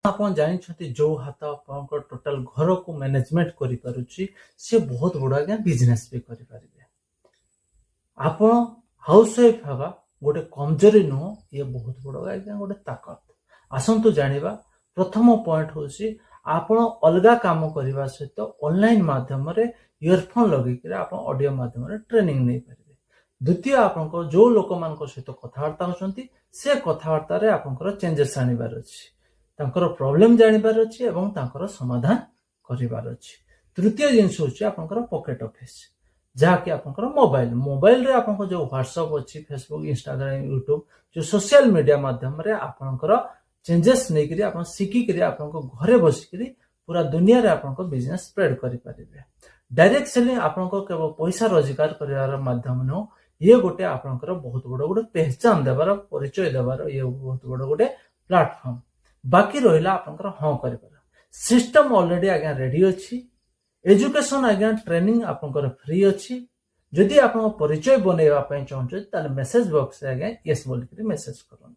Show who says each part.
Speaker 1: ଆପଣ ଜାଣିଛନ୍ତି ଯୋଉ ହାତ ଆପଣଙ୍କ ଟୋଟାଲ ଘରକୁ ମ୍ୟାନେଜମେଣ୍ଟ କରିପାରୁଛି ସେ ବହୁତ ବଡ଼ ଆଜ୍ଞା ବିଜନେସ୍ ବି କରିପାରିବେ। ଆପଣ ହାଉସ ୱାଇଫ୍ ହେବା ଗୋଟେ କମଜୋରି ନୁହଁ, ଇଏ ବହୁତ ବଡ଼ ଆଜ୍ଞା ଗୋଟେ ତାକତ। ଆସନ୍ତୁ ଜାଣିବା। ପ୍ରଥମ ପଏଣ୍ଟ ହେଉଛି ଆପଣ ଅଲଗା କାମ କରିବା ସହିତ ଅନଲାଇନ୍ ମାଧ୍ୟମରେ ଇୟରଫୋନ୍ ଲଗେଇକିରି ଆପଣ ଅଡ଼ିଓ ମାଧ୍ୟମରେ ଟ୍ରେନିଂ ନେଇପାରିବେ। ଦ୍ୱିତୀୟ, ଆପଣଙ୍କ ଯୋଉ ଲୋକମାନଙ୍କ ସହିତ କଥାବାର୍ତ୍ତା ହେଉଛନ୍ତି ସେ କଥାବାର୍ତ୍ତାରେ ଆପଣଙ୍କର ଚେଞ୍ଜେସ୍ ଆଣିବାର ଅଛି, ତାଙ୍କର ପ୍ରୋବ୍ଲେମ ଜାଣିବାର ଅଛି ଏବଂ ତାଙ୍କର ସମାଧାନ କରିବାର ଅଛି। ତୃତୀୟ ଜିନିଷ ହେଉଛି ଆପଣଙ୍କର ପକେଟ୍ ଅଫିସ୍, ଯାହାକି ଆପଣଙ୍କର ମୋବାଇଲରେ ଆପଣଙ୍କ ଯୋଉ ହ୍ୱାଟ୍ସଆପ୍ ଅଛି, ଫେସବୁକ୍, ଇନଷ୍ଟାଗ୍ରାମ, ୟୁଟ୍ୟୁବ, ଯୋଉ ସୋସିଆଲ ମିଡିଆ ମାଧ୍ୟମରେ ଆପଣଙ୍କର ଚେଞ୍ଜେସ୍ ନେଇକିରି ଆପଣ ଶିଖିକିରି ଆପଣଙ୍କ ଘରେ ବସିକିରି ପୁରା ଦୁନିଆରେ ଆପଣଙ୍କ ବିଜନେସ୍ ସ୍ପ୍ରେଡ୍ କରିପାରିବେ। ଡାଇରେକ୍ଟ ସେଲିଂ ଆପଣଙ୍କ କେବଳ ପଇସା ରୋଜଗାର କରିବାର ମାଧ୍ୟମ ନୁହଁ, ଇଏ ଗୋଟେ ଆପଣଙ୍କର ବହୁତ ବଡ଼ ଗୋଟେ ପେହଚାନ ଦେବାର, ପରିଚୟ ଦେବାର ଇଏ ବହୁତ ବଡ଼ ଗୋଟେ ପ୍ଲାଟଫର୍ମ। ବାକି ରହିଲା ଆପଣଙ୍କର ହଁ କରିବାର ସିଷ୍ଟମ ଅଲରେଡି ଆଜ୍ଞା ରେଡି ଅଛି। ଏଜୁକେସନ ଆଜ୍ଞା ଟ୍ରେନିଂ ଆପଣଙ୍କର ଫ୍ରି ଅଛି। ଯଦି ଆପଣଙ୍କ ପରିଚୟ ବନେଇବା ପାଇଁ ଚାହୁଁଛନ୍ତି ତାହେଲେ ମେସେଜ ବକ୍ସରେ ଆଜ୍ଞା ୟେସ୍ ବୋଲିକିରି ମେସେଜ କରନ୍ତୁ।